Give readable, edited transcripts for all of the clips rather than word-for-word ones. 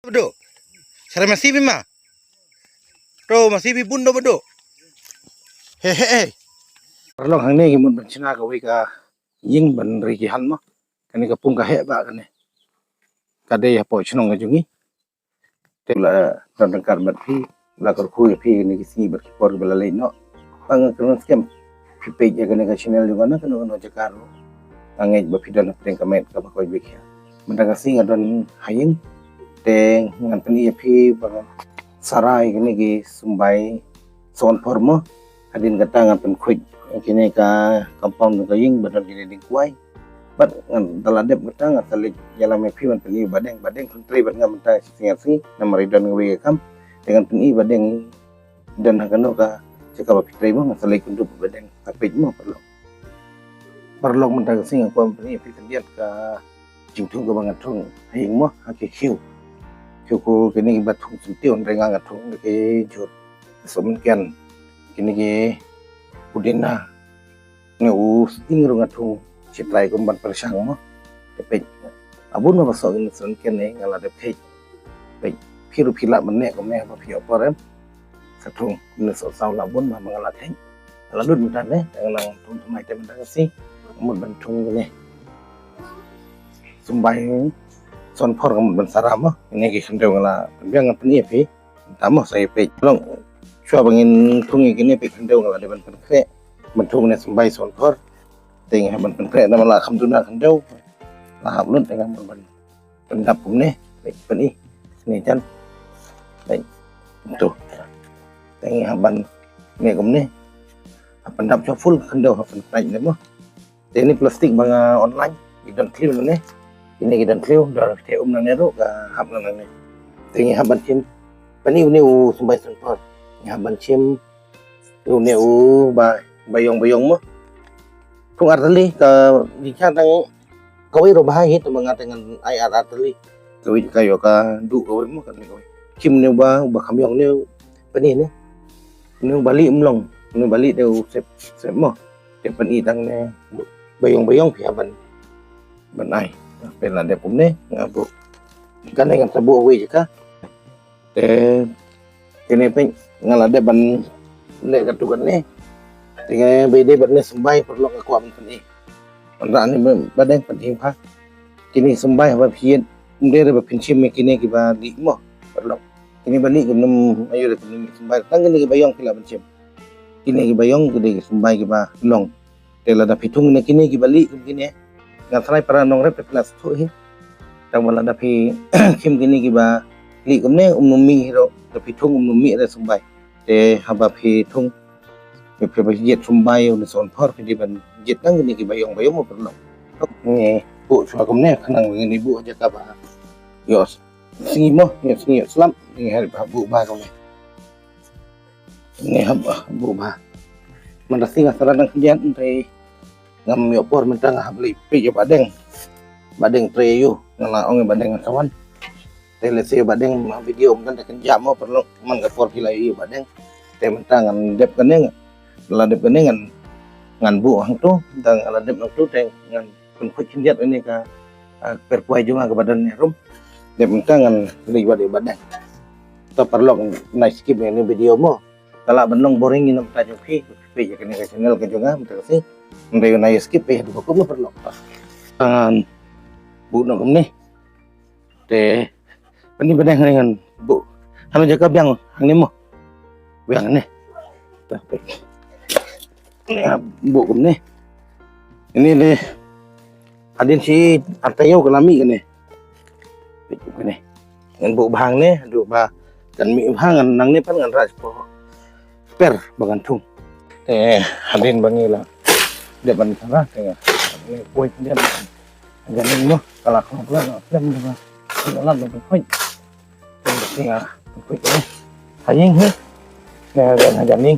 Bedo. Sare masih bima. Bro masih bibun do bedo. Hehehe. Perlong hang ne gimun ban china ka wi ka ying ban ri ki han mo. Kani ka pung ka he ba kani. Ka de ya po chnong ga jungi. Te la dan kar mat phi la kar khu phi ni ki si bar ki por bala le no. Ang kan skem. Phi pe ya kani ka channel juga na kan no jakaro. Angej ba phi dan teng ka met ka ba ko bi kya. Mendaga sing adon haying te ngan pani phi ba sarai kini ki sumbai son formo adin kata ngan pen quick kini ka compound ka ying badan kini ding kuai bat ngan daladep kata ngan talik jalan me phi man pani badeng country bat ngam ta singat si namari dan ngwe kam dengan pani badeng dan hakano ka ceka ba pitrai mo ngan talik kundup badeng tapit mo perlu mendaga sing ko pani phi kandiat ka jingtung ka bangat thong haying mo hakikiu Cukup kini ibat thung suntion rengang athung ke jut somken kini ke udina ngeu sting rung athung chitrai kum ban persang mo pe abun ma so ini sonken ne ngala de pe pe phiru phila manne ko me ba phio porem sathung ne so saw la bun ma ngala theng la lut mutan ne ngang thung thumai te man si mun ban thung ne sumbai son por kamu bensara mo ini ki kendau ngala biang ngapni pe tamo saya pe long chua bangin thungi kini pe kendau ngala de ban kre mentung ne sembai son por ting ban kre na mala khamduna kendau la hablun dengan ban pendap ne pe pani ni chan pe tu ting ban ne kum ne pendap cho full kendau ban kre ne mo ini plastik bang online di dan clear ne ini kita keliu dah te nang nero ka hab nang ne tingi haban chim pani ne u sumbai sunpor haban chim ne u bayong mo thung artali ka di kha tang kawai ro bahai hit mangat dengan ai artali kawai kayo ka du kawai mo kan kawai chim ne ba khamyong ne pani ne bali umlong ne bali de sep mo te pani tang ne bayong phi haban ban ai pela de pumne ngabu kan dengan sabu we jika te kene pe ngala de ban le katukan ne tinga bede ban ne sembai perlu aku am tani anda ni badeng penting pa kini sembai ba phien de ba pinchim me kini ki ba di mo perlu kini bali gunum ayo de sembai tang kini ki bayong pila pinchim kini ki bayong gede sembai ki ba long tela da pitung ne kini ki bali kini ngan trai para nong rep plus thu hi tang wala da phi kim kini ki ba li kum ne mi ro da phi thung mi da sumbai te haba phi thung phi ba jet sumbai un son phor phi di ban jet tang kini ki bayong mo perlu ne bu chwa kum ne khanang ni bu ja ka ba yo singi mo ni singi slam ni har ba bu ba kum ne haba bu ba man da singa saran kian te ngam yo por mentang habli pi yo badeng treyu ngala ong badeng kawan telese badeng video kan kan jam mo perlu man ka por kilai yo badeng te mentang ngan dep kene la dep kene ngan bu hang tu tang ala dep tu te ngan kun khu chinjat ini ka perkuai juga ke badan rum dep mentang ngan li badeng ta perlu nai skip ini video mo kala benong boring ni namta joki pi ya kene channel ke juga mentang si Ndai na skip eh du ko mo perlo bu no kum ne te pani badang ngan bu hano jaga biang hang ne mo biang ne tapi bu kum ne ini le adin si artayo kalami kene kene ngan bu bang ne du ba kan mi bang nang ne pan ngan ras po per bagan thung te adin bangi la để bắn ra cái quay cái gần như nó cả không có là đâm được nó làm được quay thì quay cái hay hết nè gần gần như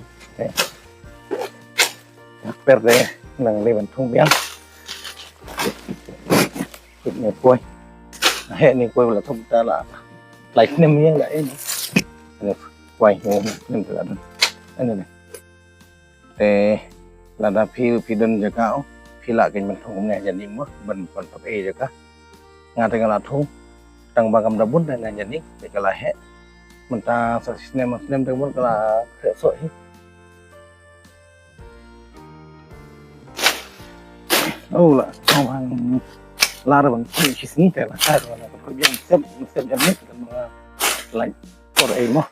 per đây là lấy bắn thung biển cái này quay hệ này quay là thông ta là lại nem như vậy quay nem là anh này để lada phi dan jakao phila ken man thong ne janim mo ban pan pa e jaka ngate ngala thong tang bagam dabun dan jadi kala he mentang sinem dabun kala so hi oh lah orang lara bang sini teh lah ada yang sep jadi kan lain por mo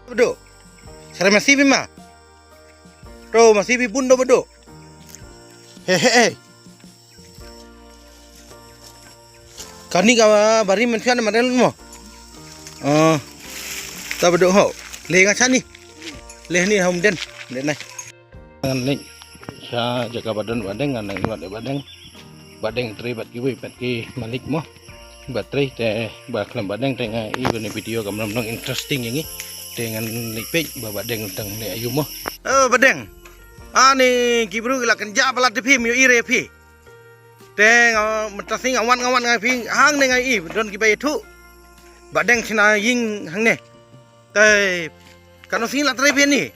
bedo sare masih bima ro masih bi bundo bedo hehe kani ka bari menfian madel mo ta bedo ho le ngacha ni le ni hom den nai ngan ni cha jaga badan badeng ngan badeng tri bat ki malik mo batri te baklam badeng tengah i video gamram nong interesting yang dengan lipik badeng teng le ayu mo badeng ani kibru la kenja balat pi mi ire pi teng mentasing awan ngai pi hang ne ngai i don ki bay thu badeng sina ying hang ne tai kano sing la tre pi ni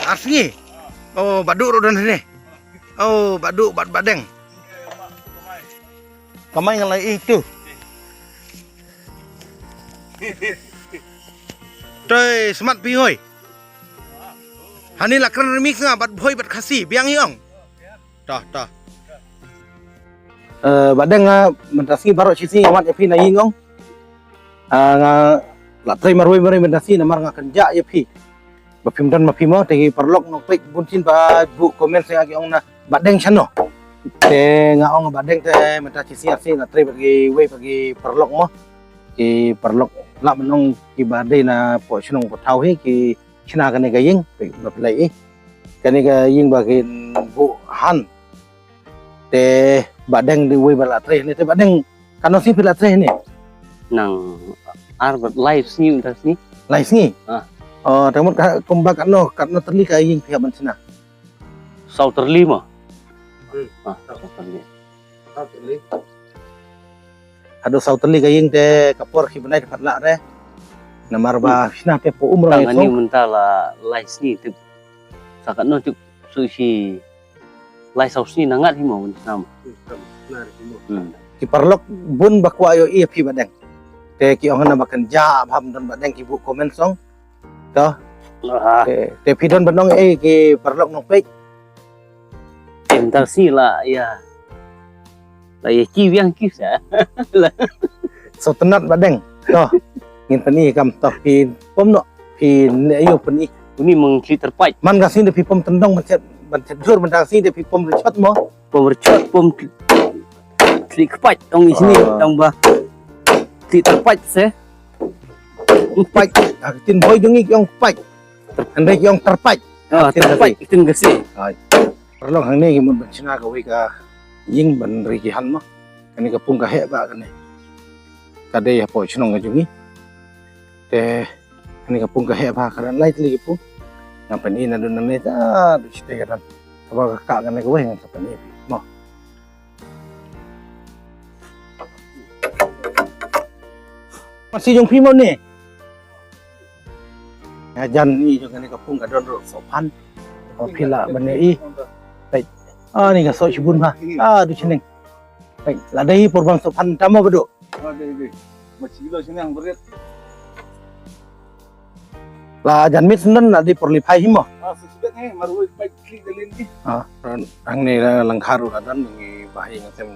asngi oh badu ro don ne oh badu badeng kamai ngalai itu Trời smart pi hoi. Hani lakran remix nga bat boy bat khasi biang yong. Tah. Badeng mentasi baru sisi amat yapi na yingong. Nga latrai maroi mentasi namar nga kenja yapi. Bapim dan mapimo tegi perlok nopik bunsin ba bu komen saya agi ong na badeng chano. Te nga ong badeng te mentasi sisi latrai bagi perlok mo. Ki perlok la menong ki badai na po chinong po thau hi ki china kan ga ying baplai kan ga ying bagin bu han te badeng di we balatre ni te badeng kano si pilatre ni nang arbet live ni untas ni live ni oh temut kumbak kano terli ka ying pihak mansina sau terlima sau terli ado sauteli kaying te kapor ki benai dapat lak re namar ba sina te po umro tangan ni mentala live ni tu sakat no tu sushi live sau ni nangat himo sama ki parlok bun bakwa yo i pi badeng te ki ong na makan ja bham don badeng ki bu komen song to te pidon benong ki parlok no pe entar si la ya ya chi biang ki sa so tenat badeng to ngin pani kam to pi pom no pi ne ayo pani ini meng si terpai man ga sin de pi pom tendong man jur man dang sin de pi pom richot mo pom si kepai tong di sini tong ba si terpai se pai tin boy jungi yong pai ande yong terpai terpai tin gasi perlu hang ne ki mun china ka we ka ying ban ri ki han mo kani ka pung ka he ba kani kade ya po chnong ga jungi te kani ka pung ka he ba karan lai li ki pung ngapan ina dun ne ta du chite ga dan ba ka kani ka we ngan sapan ni mo masih jong pi mo ni jan ni jo kani ka pung ka don ro so pan pila ban i ni ka so chibun ba du chineng baik la dai porbang so pan tamo bedo masih lo sini yang berat la jan mit sen na di porli phai himo sudah nih maru baik klik dalin ni ang ni lang kharu dan ngi bahai ngasem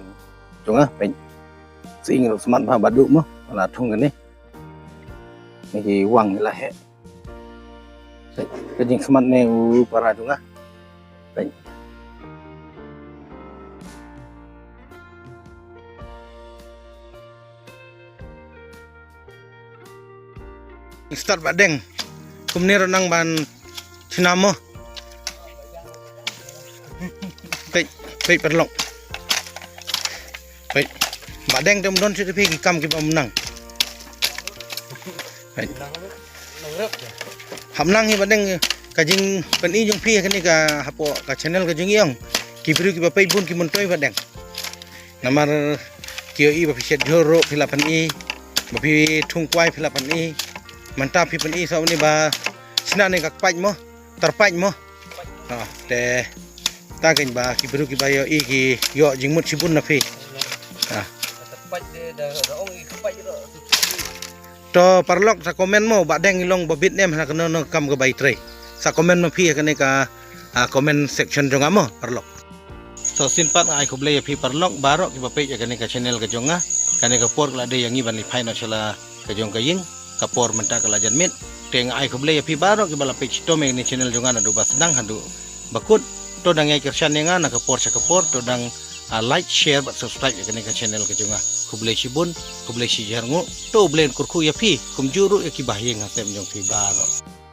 junga baik sing ro smart ba badu mo la thung ni ni wang la he kejing smart ne u para junga baik start badeng kumni renang ban sinamo pek perlok pek badeng tem don situ pi kam ki menang hamnang hi badeng kajing peni jung pi kani ka hapo ka channel ka jung yong ki bru ki bapai bun ki montoi badeng namar kio i ba piset joro pilapan i ba pi thung kwai pilapan i mantap pi pen i so ni ba sina ni kak paj mo terpaj mo te ta ken ba ki beru ki ba yo i ki yo jing mut sibun na pi Tepat dia dah ong kepat je dah. to parlok sa komen mo ba deng ilong ba bit nem na kano no kam ga bai tre sa komen mo pi ka ni ka komen section jonga mo parlok so simpat ai ko blay pi parlok barok ki ba pe ka ni ka channel ka jonga kani ka por la de yang i ban ni phai no chala ka jong ka ying ka por menta ka la jan mit teng ai ko blay pi barok ki bala page to me ni channel jonga na do ba sedang handu bakut to dang ai kersan nga na ka por sa ka por to dang like share but subscribe ka ni ka channel ka jonga kublay sibun kublay si jarngo to blend kurku ya pi kumjuru ya ki bahyeng ha tem jong pi barok